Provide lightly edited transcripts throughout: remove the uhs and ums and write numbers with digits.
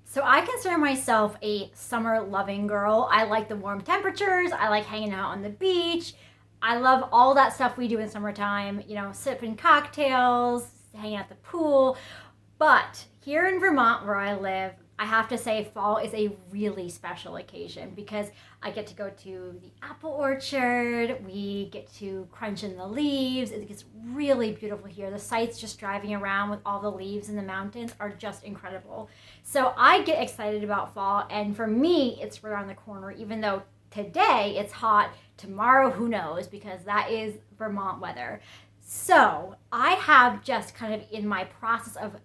So I consider myself a summer loving girl. I like the warm temperatures. I like hanging out on the beach. I love all that stuff we do in summertime, sipping cocktails, hanging out at the pool. But here in Vermont, where I live, I have to say fall is a really special occasion because I get to go to the apple orchard. We get to crunch in the leaves. It gets really beautiful here. The sights just driving around with all the leaves in the mountains are just incredible. So I get excited about fall, and for me, it's right around the corner, even though today it's hot. Tomorrow, who knows, because that is Vermont weather. So I have just kind of in my process of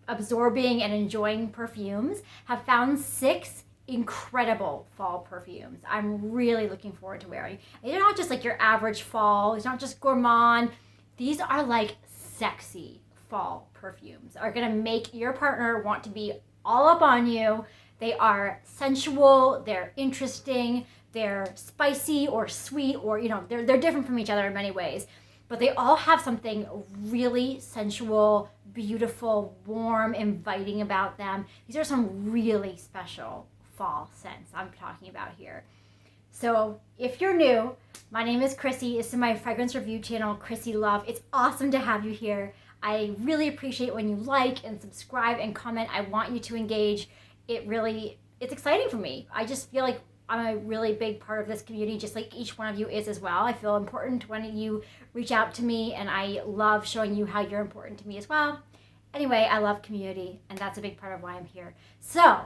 absorbing and enjoying perfumes, have found 6 incredible fall perfumes I'm really looking forward to wearing. And they're not just like your average fall, it's not just gourmand. These are like sexy fall perfumes, are gonna make your partner want to be all up on you. They are sensual, they're interesting, they're spicy or sweet, or they're different from each other in many ways. But they all have something really sensual, beautiful, warm, inviting about them. These are some really special fall scents I'm talking about here. So if you're new, my name is Chrissy. This is my fragrance review channel, Chrissy Love. It's awesome to have you here. I really appreciate when you like and subscribe and comment. I want you to engage. It's exciting for me. I just feel like I'm a really big part of this community, just like each one of you is as well. I feel important when you reach out to me, and I love showing you how you're important to me as well. Anyway, I love community, and that's a big part of why I'm here. So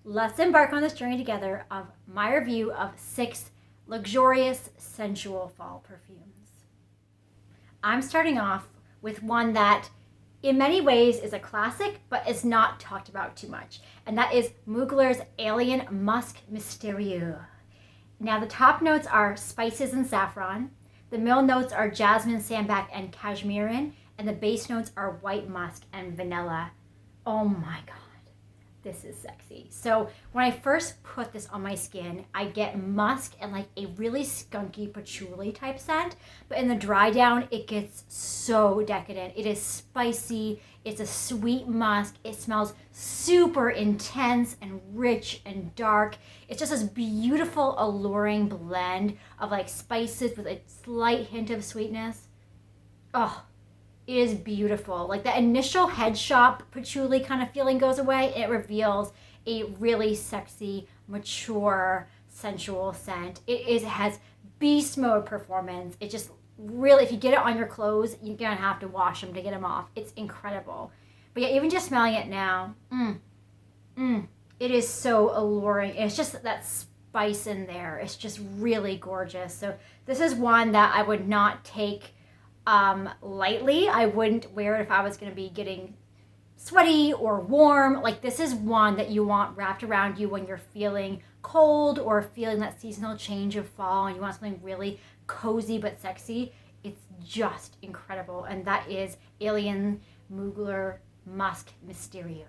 let's embark on this journey together of my review of 6 luxurious, sensual fall perfumes. I'm starting off with one that in many ways is a classic, but is not talked about too much. And that is Mugler's Alien Musk Mystérieux. Now the top notes are spices and saffron. The middle notes are jasmine, sambac, and cashmere, and the base notes are white musk and vanilla. Oh my God, this is sexy. So when I first put this on my skin, I get musk and like a really skunky patchouli type scent, but in the dry down, it gets so decadent. It is spicy, it's a sweet musk, it smells super intense and rich and dark. It's just this beautiful, alluring blend of like spices with a slight hint of sweetness. Oh, it is beautiful. Like the initial head shop patchouli kind of feeling goes away. It reveals a really sexy, mature, sensual scent. It has beast mode performance. It just really, if you get it on your clothes, you're gonna have to wash them to get them off. It's incredible. But yeah, even just smelling it now, it is so alluring. It's just that spice in there. It's just really gorgeous. So this is one that I would not take lightly. I wouldn't wear it if I was going to be getting sweaty or warm. Like this is one that you want wrapped around you when you're feeling cold or feeling that seasonal change of fall and you want something really cozy but sexy. It's just incredible. And that is Alien Mugler Musk Mystérieux.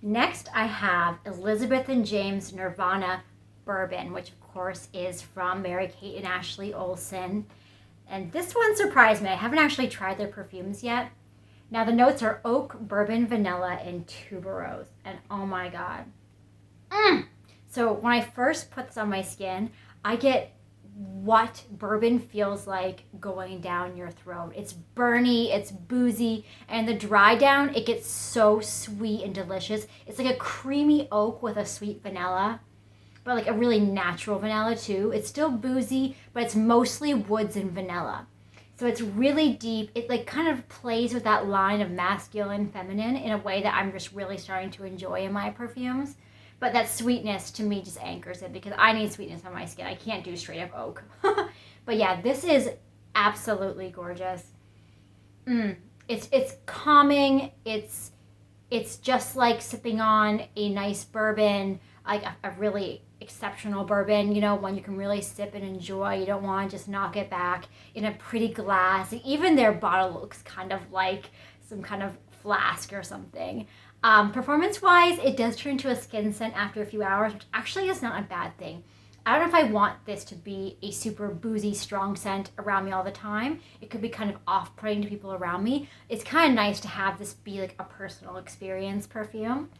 Next I have Elizabeth and James Nirvana Bourbon, which of course is from Mary-Kate and Ashley Olsen. And this one surprised me. I haven't actually tried their perfumes yet. Now the notes are oak, bourbon, vanilla, and tuberose. And oh my God. So when I first put this on my skin, I get what bourbon feels like going down your throat. It's burny, it's boozy, and the dry down, it gets so sweet and delicious. It's like a creamy oak with a sweet vanilla, but like a really natural vanilla too. It's still boozy, but it's mostly woods and vanilla. So it's really deep. It like kind of plays with that line of masculine, feminine in a way that I'm just really starting to enjoy in my perfumes. But that sweetness to me just anchors it because I need sweetness on my skin. I can't do straight up oak. But yeah, this is absolutely gorgeous. It's calming. It's just like sipping on a nice bourbon, like a really exceptional bourbon, one you can really sip and enjoy. You don't want to just knock it back in a pretty glass. Even their bottle looks kind of like some kind of flask or something. Performance-wise, it does turn into a skin scent after a few hours, which actually is not a bad thing. I don't know if I want this to be a super boozy, strong scent around me all the time. It could be kind of off-putting to people around me. It's kind of nice to have this be like a personal experience perfume.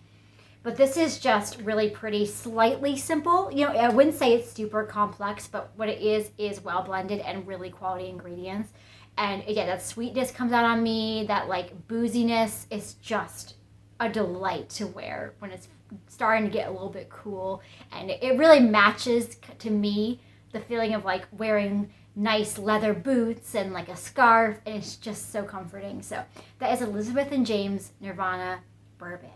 But this is just really pretty, slightly simple. You know, I wouldn't say it's super complex, but what it is well blended and really quality ingredients. And again, that sweetness comes out on me, that like booziness is just a delight to wear when it's starting to get a little bit cool. And it really matches to me the feeling of like wearing nice leather boots and like a scarf, and it's just so comforting. So that is Elizabeth and James Nirvana Bourbon.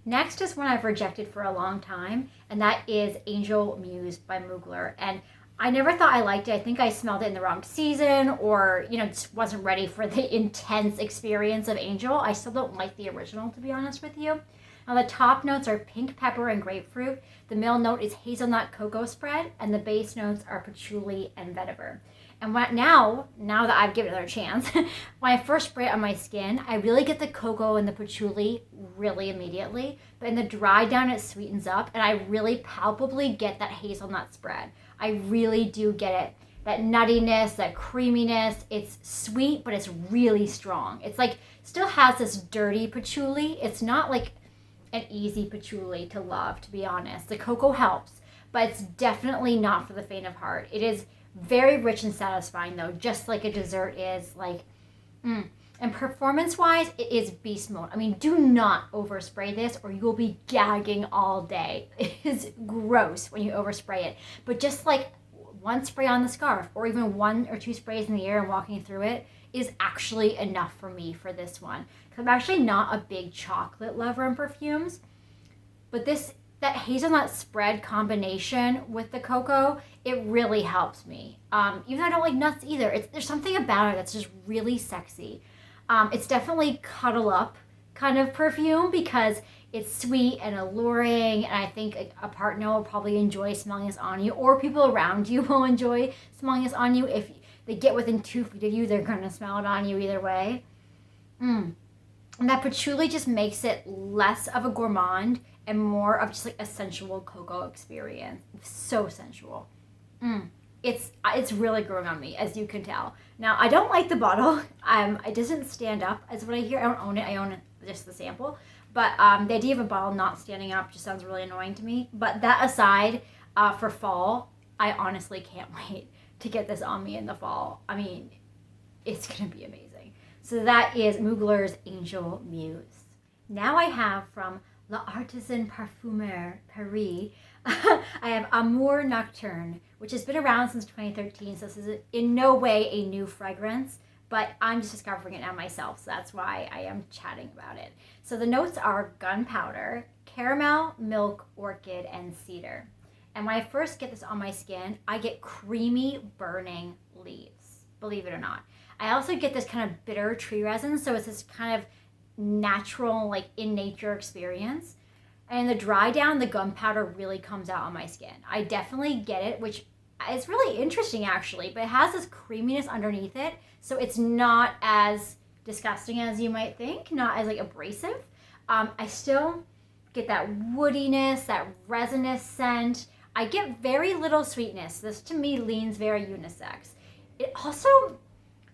Next is one I've rejected for a long time, and that is Angel Muse by Mugler. And I never thought I liked it. I think I smelled it in the wrong season, or, you know, just wasn't ready for the intense experience of Angel. I still don't like the original, to be honest with you. Now, the top notes are pink pepper and grapefruit. The middle note is hazelnut cocoa spread, and the base notes are patchouli and vetiver. And now that I've given it another chance, when I first spray it on my skin, I really get the cocoa and the patchouli really immediately. But in the dry down, it sweetens up, and I really palpably get that hazelnut spread. I really do get it. That nuttiness, that creaminess. It's sweet, but it's really strong. It's like, still has this dirty patchouli. It's not like an easy patchouli to love, to be honest. The cocoa helps, but it's definitely not for the faint of heart. It is very rich and satisfying, though, just like a dessert is. Like, And performance-wise, it is beast mode. I mean, do not overspray this or you will be gagging all day. It is gross when you overspray it. But just like one spray on the scarf or even 1 or 2 sprays in the air and walking through it is actually enough for me for this one. Because I'm actually not a big chocolate lover in perfumes. But that hazelnut spread combination with the cocoa, it really helps me. Even though I don't like nuts either. There's something about it that's just really sexy. It's definitely cuddle up kind of perfume because it's sweet and alluring, and I think a partner will probably enjoy smelling this on you, or people around you will enjoy smelling this on you. If they get within 2 feet of you, they're going to smell it on you either way. And that patchouli just makes it less of a gourmand and more of just like a sensual cocoa experience. So sensual. It's really growing on me, as you can tell. Now, I don't like the bottle. It doesn't stand up, as what I hear. I don't own it. I own just the sample. But the idea of a bottle not standing up just sounds really annoying to me. But that aside, for fall, I honestly can't wait to get this on me in the fall. I mean, it's going to be amazing. So that is Mugler's Angel Muse. Now I have from L'Artisan Parfumeur Paris, I have Amour Nocturne, which has been around since 2013, so this is in no way a new fragrance, but I'm just discovering it now myself, so that's why I am chatting about it. So the notes are gunpowder, caramel, milk, orchid, and cedar. And when I first get this on my skin, I get creamy, burning leaves, believe it or not. I also get this kind of bitter tree resin, so it's this kind of natural, like in nature experience. And the dry down, the gunpowder really comes out on my skin. I definitely get it, which is really interesting actually, but it has this creaminess underneath it, so it's not as disgusting as you might think, not as like abrasive. I still get that woodiness, that resinous scent. I get very little sweetness. This to me leans very unisex. It also,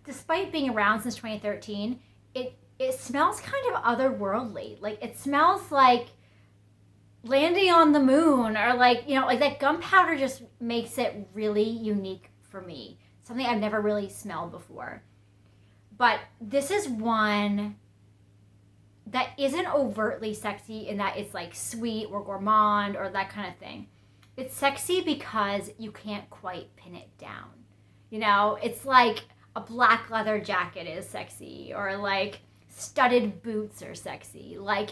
despite being around since 2013, it smells kind of otherworldly. Like it smells like landing on the moon, or like, you know, like that gunpowder just makes it really unique for me. Something I've never really smelled before. But this is one that isn't overtly sexy in that it's like sweet or gourmand or that kind of thing. It's sexy because you can't quite pin it down. You know, it's like a black leather jacket is sexy, or like studded boots are sexy. Like,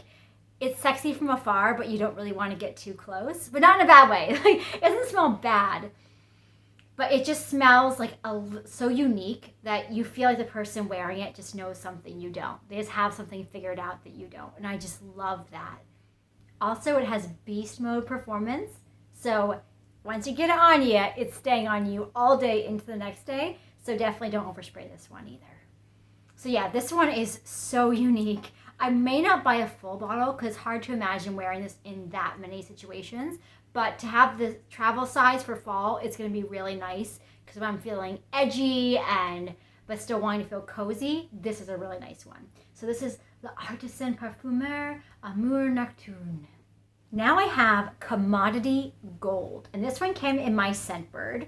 it's sexy from afar, but you don't really want to get too close. But not in a bad way. Like, it doesn't smell bad, but it just smells like so unique that you feel like the person wearing it just knows something you don't. They just have something figured out that you don't. And I just love that. Also, it has beast mode performance. So once you get it on you, it's staying on you all day into the next day. So definitely don't overspray this one either. So yeah, this one is so unique. I may not buy a full bottle because it's hard to imagine wearing this in that many situations, But to have the travel size for fall, it's going to be really nice because if I'm feeling edgy but still wanting to feel cozy, this is a really nice one. So this is the Artisan Parfumeur Amour Nocturne. Now I have Commodity Gold, and this one came in my Scentbird.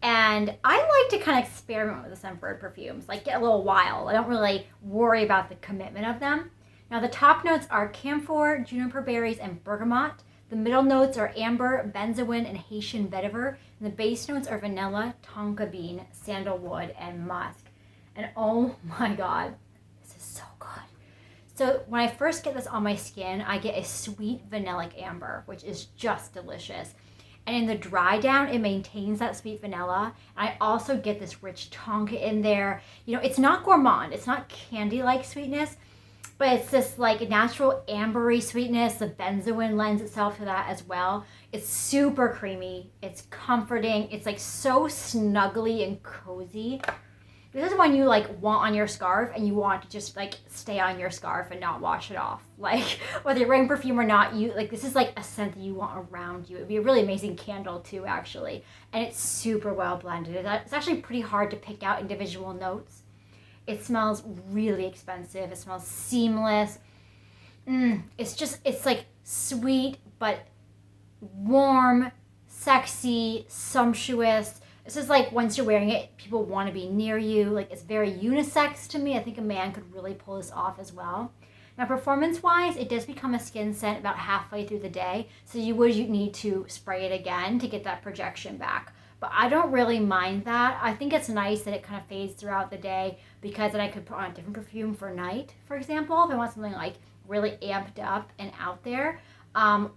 And I like to kind of experiment with the Scentbird perfumes, like get a little wild. I don't really worry about the commitment of them. Now the top notes are camphor, juniper berries, and bergamot. The middle notes are amber, benzoin, and Haitian vetiver. And the base notes are vanilla, tonka bean, sandalwood, and musk. And oh my God, this is so good. So when I first get this on my skin, I get a sweet vanillic amber, which is just delicious. And in the dry down, it maintains that sweet vanilla. And I also get this rich tonka in there. You know, it's not gourmand. It's not candy-like sweetness, but it's this like natural ambery sweetness. The benzoin lends itself to that as well. It's super creamy. It's comforting. It's like so snuggly and cozy. This is one you like want on your scarf and you want to just like stay on your scarf and not wash it off. Like whether you're wearing perfume or not, you like this is like a scent that you want around you. It'd be a really amazing candle too, actually. And it's super well blended. It's actually pretty hard to pick out individual notes. It smells really expensive. It smells seamless. It's like sweet, but warm, sexy, sumptuous. This is like once you're wearing it, people want to be near you. Like it's very unisex to me. I think a man could really pull this off as well. Now performance-wise, it does become a skin scent about halfway through the day. So you need to spray it again to get that projection back. But I don't really mind that. I think it's nice that it kind of fades throughout the day because then I could put on a different perfume for night, for example, if I want something like really amped up and out there.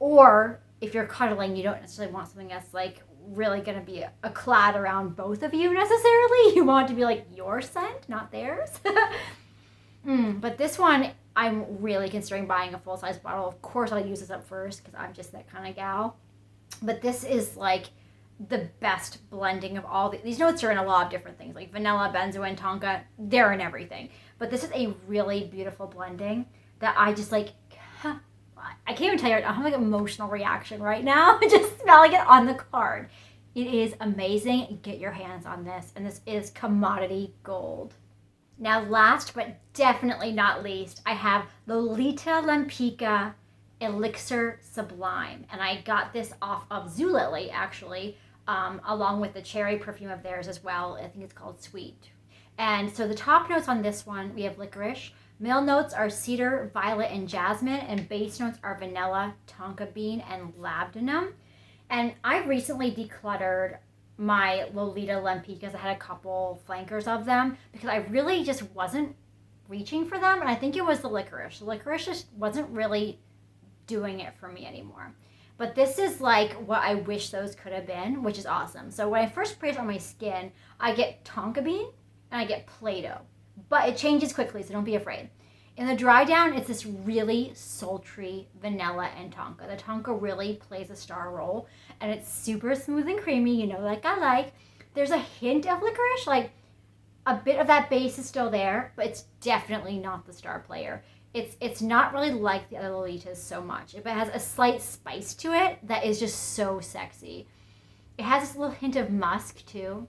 Or if you're cuddling, you don't necessarily want something that's like really going to be a cloud around both of you necessarily. You want it to be like your scent, not theirs. But this one, I'm really considering buying a full-size bottle. Of course, I'll use this up first because I'm just that kind of gal. But this is like the best blending of all these notes are in a lot of different things, like vanilla, benzoin, tonka. They're in everything. But this is a really beautiful blending that I just like. I can't even tell you. I have like an emotional reaction right now just smelling it on the card. It is amazing. Get your hands on this, and this is Commodity Gold. Now, last but definitely not least, I have Lolita Lempicka Elixir Sublime, and I got this off of Zulily actually, along with the cherry perfume of theirs as well. I think it's called Sweet. And so the top notes on this one, we have licorice. Middle notes are cedar, violet, and jasmine, and base notes are vanilla, tonka bean, and labdanum. And I recently decluttered my Lolita Lempickas. I had a couple flankers of them because I really just wasn't reaching for them, and I think it was the licorice. The licorice just wasn't really doing it for me anymore. But this is like what I wish those could have been, which is awesome. So when I first spray it on my skin, I get tonka bean and I get Play-Doh. But it changes quickly, so don't be afraid. In the dry down, it's this really sultry vanilla and tonka. The tonka really plays a star role, and it's super smooth and creamy, you know, like I like. There's a hint of licorice, like a bit of that base is still there, but it's definitely not the star player. It's not really like the other Lolitas so much. It has a slight spice to it that is just so sexy. It has this little hint of musk, too.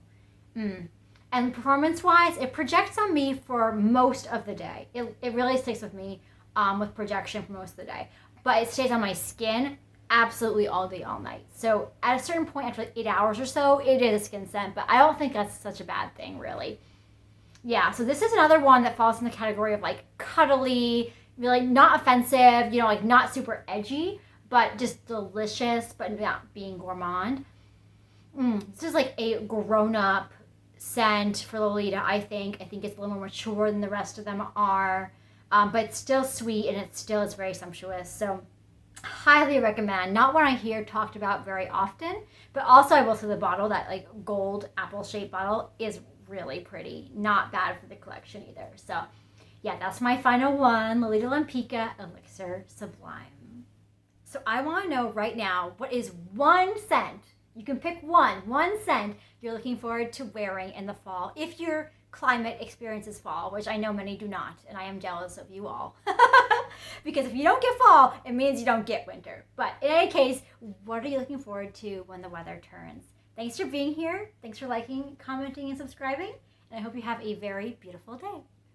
And performance-wise, it projects on me for most of the day. It really sticks with me with projection for most of the day. But it stays on my skin absolutely all day, all night. So at a certain point, after like 8 hours or so, it is a skin scent. But I don't think that's such a bad thing, really. Yeah, so this is another one that falls in the category of like cuddly, really not offensive, you know, like not super edgy, but just delicious, but not being gourmand. This is like a grown-up scent for Lolita, I think. I think it's a little more mature than the rest of them are, but it's still sweet and it still is very sumptuous. So highly recommend. Not one I hear talked about very often, but also I will say the bottle, that like gold apple-shaped bottle, is really pretty. Not bad for the collection either. So yeah, that's my final one, Lolita Lempicka Elixir Sublime. So I want to know right now, what is one scent, you can pick one scent you're looking forward to wearing in the fall, if your climate experiences fall, which I know many do not, and I am jealous of you all. Because if you don't get fall, it means you don't get winter. But in any case, what are you looking forward to when the weather turns? Thanks for being here. Thanks for liking, commenting, and subscribing. And I hope you have a very beautiful day.